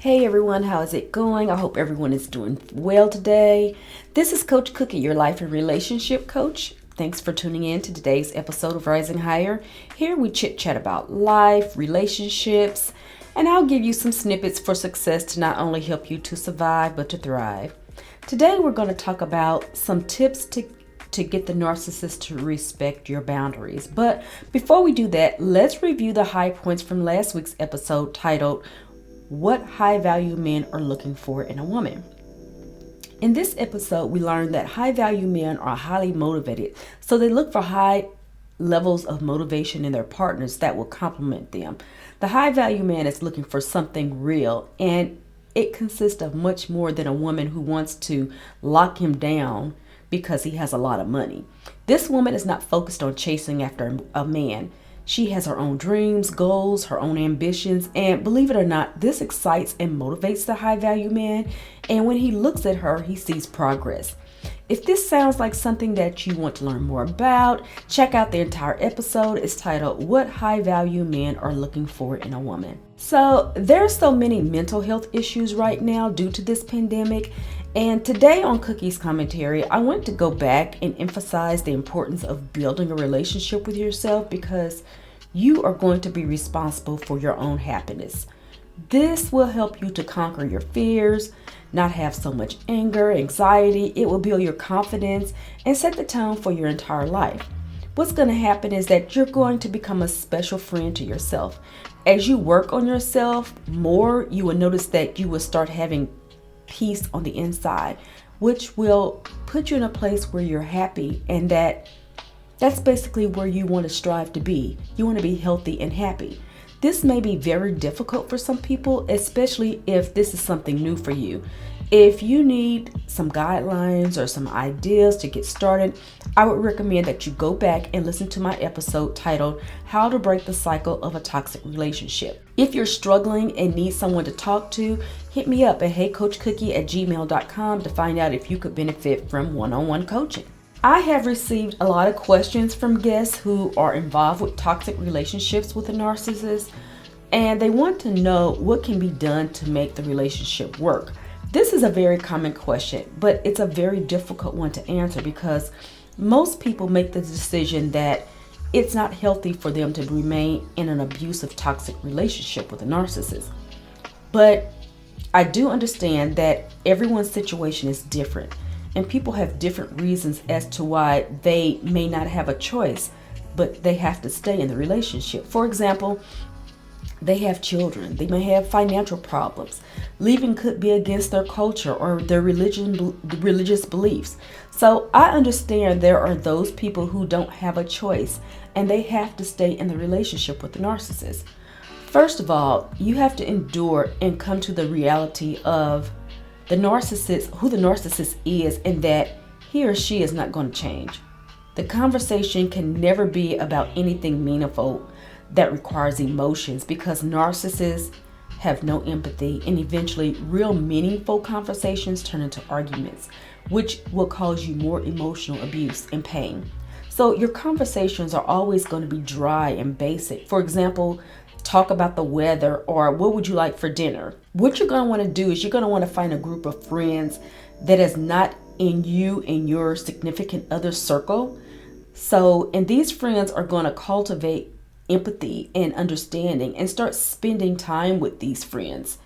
Hey everyone, how is it going? I hope everyone is doing well today. This is Coach Cookie, your life and relationship coach. Thanks for tuning in to today's episode of Rising Higher. Here we chit chat about life, relationships, and I'll give you some snippets for success to not only help you to survive, but to thrive. Today we're going to talk about some tips to get the narcissist to respect your boundaries. But before we do that, let's review the high points from last week's episode titled, What High Value Men Are Looking For in a Woman. In this episode, we learned that high value men are highly motivated, so they look for high levels of motivation in their partners that will complement them. The high value man is looking for something real, and it consists of much more than a woman who wants to lock him down because he has a lot of money. This woman is not focused on chasing after a man. She has her own dreams, goals, her own ambitions, and believe it or not, this excites and motivates the high value man. And when he looks at her, he sees progress. If this sounds like something that you want to learn more about, check out the entire episode. It's titled, What High Value Men Are Looking For in a Woman. So there are so many mental health issues right now due to this pandemic. And today on Cookie's Commentary, I want to go back and emphasize the importance of building a relationship with yourself because you are going to be responsible for your own happiness. This will help you to conquer your fears, not have so much anger, anxiety. It will build your confidence and set the tone for your entire life. What's going to happen is that you're going to become a special friend to yourself. As you work on yourself more, you will notice that you will start having peace on the inside, which will put you in a place where you're happy, and that's basically where you want to strive to be. You want to be healthy and happy. This may be very difficult for some people, especially if this is something new for you. If you need some guidelines or some ideas to get started, I would recommend that you go back and listen to my episode titled, How to Break the Cycle of a Toxic Relationship. If you're struggling and need someone to talk to, hit me up at heycoachcookie@gmail.com to find out if you could benefit from one-on-one coaching. I have received a lot of questions from guests who are involved with toxic relationships with a narcissist, and they want to know what can be done to make the relationship work. This is a very common question, but it's a very difficult one to answer because most people make the decision that it's not healthy for them to remain in an abusive, toxic relationship with a narcissist. But I do understand that everyone's situation is different, and people have different reasons as to why they may not have a choice, but they have to stay in the relationship. For example, they have children. They may have financial problems. Leaving could be against their culture or their religious beliefs. So I understand there are those people who don't have a choice and they have to stay in the relationship with the narcissist. First of all, you have to endure and come to the reality of the narcissist, who the narcissist is, and that he or she is not going to change. The conversation can never be about anything meaningful that requires emotions because narcissists have no empathy, and eventually real meaningful conversations turn into arguments, which will cause you more emotional abuse and pain. So your conversations are always going to be dry and basic. For example, talk about the weather or what would you like for dinner. What you're going to want to do is you're going to want to find a group of friends that is not in you and your significant other circle. And these friends are going to cultivate empathy and understanding and start spending time with these friends.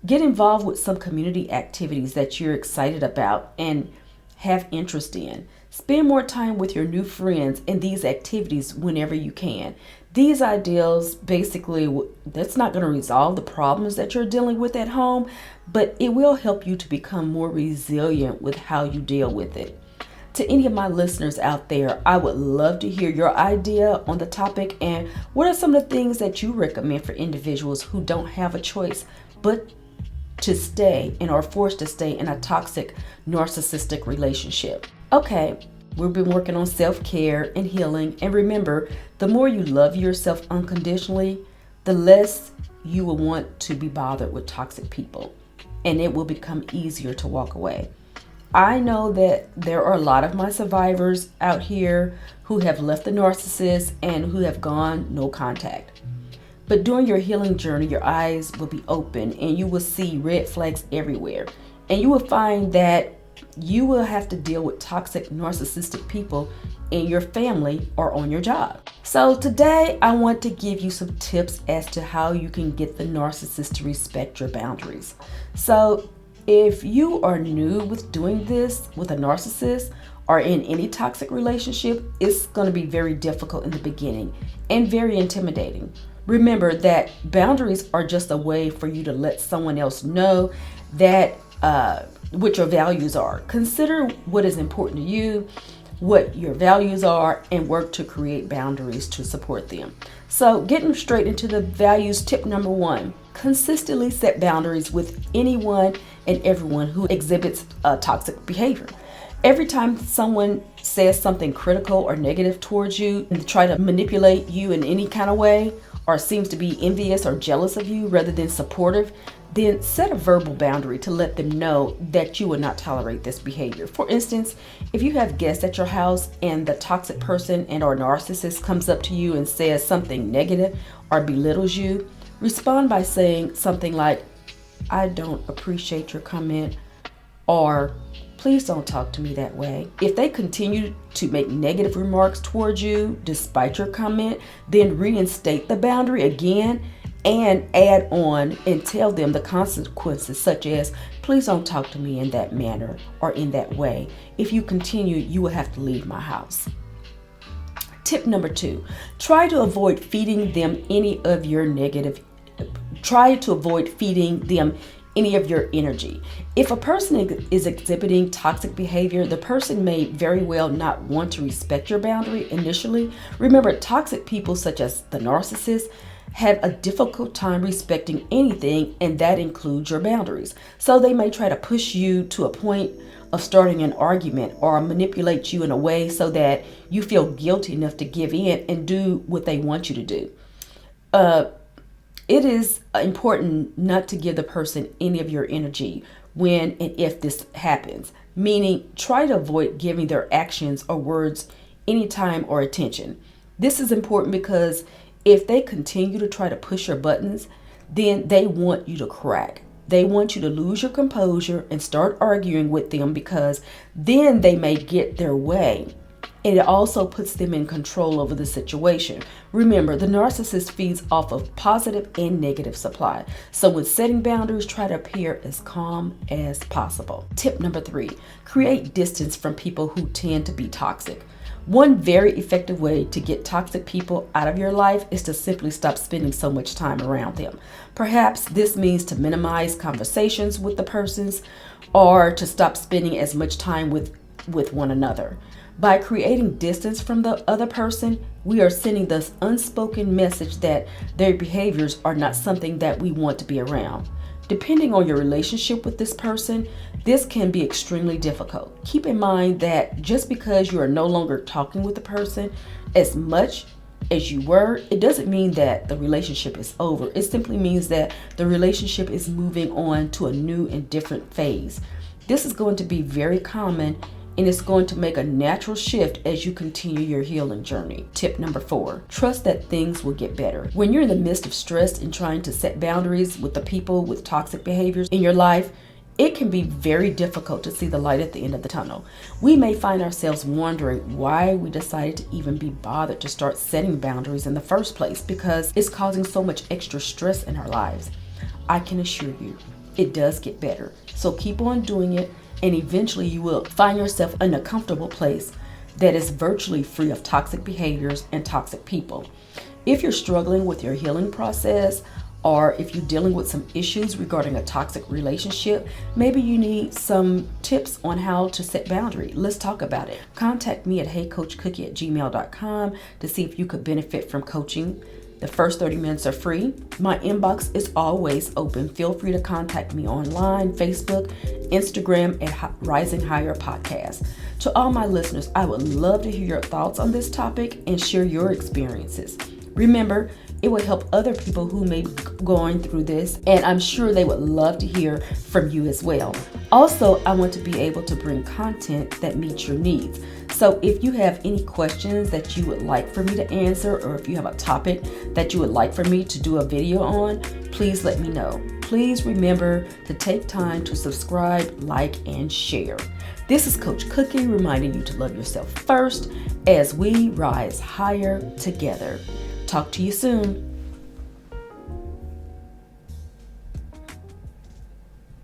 Get involved with some community activities that you're excited about and have interest in. Spend more time with your new friends in these activities whenever you can. These ideals, basically, that's not going to resolve the problems that you're dealing with at home, but it will help you to become more resilient with how you deal with it. To any of my listeners out there, I would love to hear your idea on the topic and what are some of the things that you recommend for individuals who don't have a choice but to stay and are forced to stay in a toxic narcissistic relationship. Okay, we've been working on self-care and healing, and remember, the more you love yourself unconditionally, the less you will want to be bothered with toxic people, and it will become easier to walk away. I know that there are a lot of my survivors out here who have left the narcissist and who have gone no contact. But during your healing journey, your eyes will be open and you will see red flags everywhere. And you will find that you will have to deal with toxic, narcissistic people in your family or on your job. So today I want to give you some tips as to how you can get the narcissist to respect your boundaries. So if you are new with doing this with a narcissist or in any toxic relationship, it's going to be very difficult in the beginning and very intimidating. Remember that boundaries are just a way for you to let someone else know that what your values are. Consider what is important to you, what your values are, and work to create boundaries to support them. So getting straight into the values, tip number 1, consistently set boundaries with anyone and everyone who exhibits toxic behavior. Every time someone says something critical or negative towards you and try to manipulate you in any kind of way, or seems to be envious or jealous of you rather than supportive, then set a verbal boundary to let them know that you will not tolerate this behavior. For instance, if you have guests at your house and the toxic person and or narcissist comes up to you and says something negative or belittles you, respond by saying something like, "I don't appreciate your comment," or "Please don't talk to me that way." If they continue to make negative remarks towards you despite your comment, then reinstate the boundary again and add on and tell them the consequences, such as, "Please don't talk to me in that manner or in that way. If you continue, you will have to leave my house." Tip number 2, try to avoid feeding them any of your energy. If a person is exhibiting toxic behavior, the person may very well not want to respect your boundary initially. Remember, toxic people such as the narcissist have a difficult time respecting anything, and that includes your boundaries. So they may try to push you to a point of starting an argument or manipulate you in a way so that you feel guilty enough to give in and do what they want you to do. It is important not to give the person any of your energy when and if this happens, meaning try to avoid giving their actions or words any time or attention. This is important because if they continue to try to push your buttons, then they want you to crack. They want you to lose your composure and start arguing with them, because then they may get their way. And it also puts them in control over the situation. Remember, the narcissist feeds off of positive and negative supply. So when setting boundaries, try to appear as calm as possible. Tip number 3, create distance from people who tend to be toxic. One very effective way to get toxic people out of your life is to simply stop spending so much time around them. Perhaps this means to minimize conversations with the persons or to stop spending as much time with one another. By creating distance from the other person, we are sending this unspoken message that their behaviors are not something that we want to be around. Depending on your relationship with this person, this can be extremely difficult. Keep in mind that just because you are no longer talking with the person as much as you were, it doesn't mean that the relationship is over. It simply means that the relationship is moving on to a new and different phase. This is going to be very common, and it's going to make a natural shift as you continue your healing journey. Tip number 4, trust that things will get better. When you're in the midst of stress and trying to set boundaries with the people with toxic behaviors in your life, it can be very difficult to see the light at the end of the tunnel. We may find ourselves wondering why we decided to even be bothered to start setting boundaries in the first place, because it's causing so much extra stress in our lives. I can assure you, it does get better. So keep on doing it, and eventually you will find yourself in a comfortable place that is virtually free of toxic behaviors and toxic people. If you're struggling with your healing process, or if you're dealing with some issues regarding a toxic relationship, maybe you need some tips on how to set boundaries. Let's talk about it. Contact me at heycoachcookie@gmail.com to see if you could benefit from coaching. The first 30 minutes are free. My inbox is always open. Feel free to contact me online, Facebook, Instagram at Rising Higher Podcast. To all my listeners, I would love to hear your thoughts on this topic and share your experiences. Remember, it will help other people who may be going through this, and I'm sure they would love to hear from you as well. Also, I want to be able to bring content that meets your needs. So if you have any questions that you would like for me to answer, or if you have a topic that you would like for me to do a video on, please let me know. Please remember to take time to subscribe, like, and share. This is Coach Cookie reminding you to love yourself first as we rise higher together. Talk to you soon.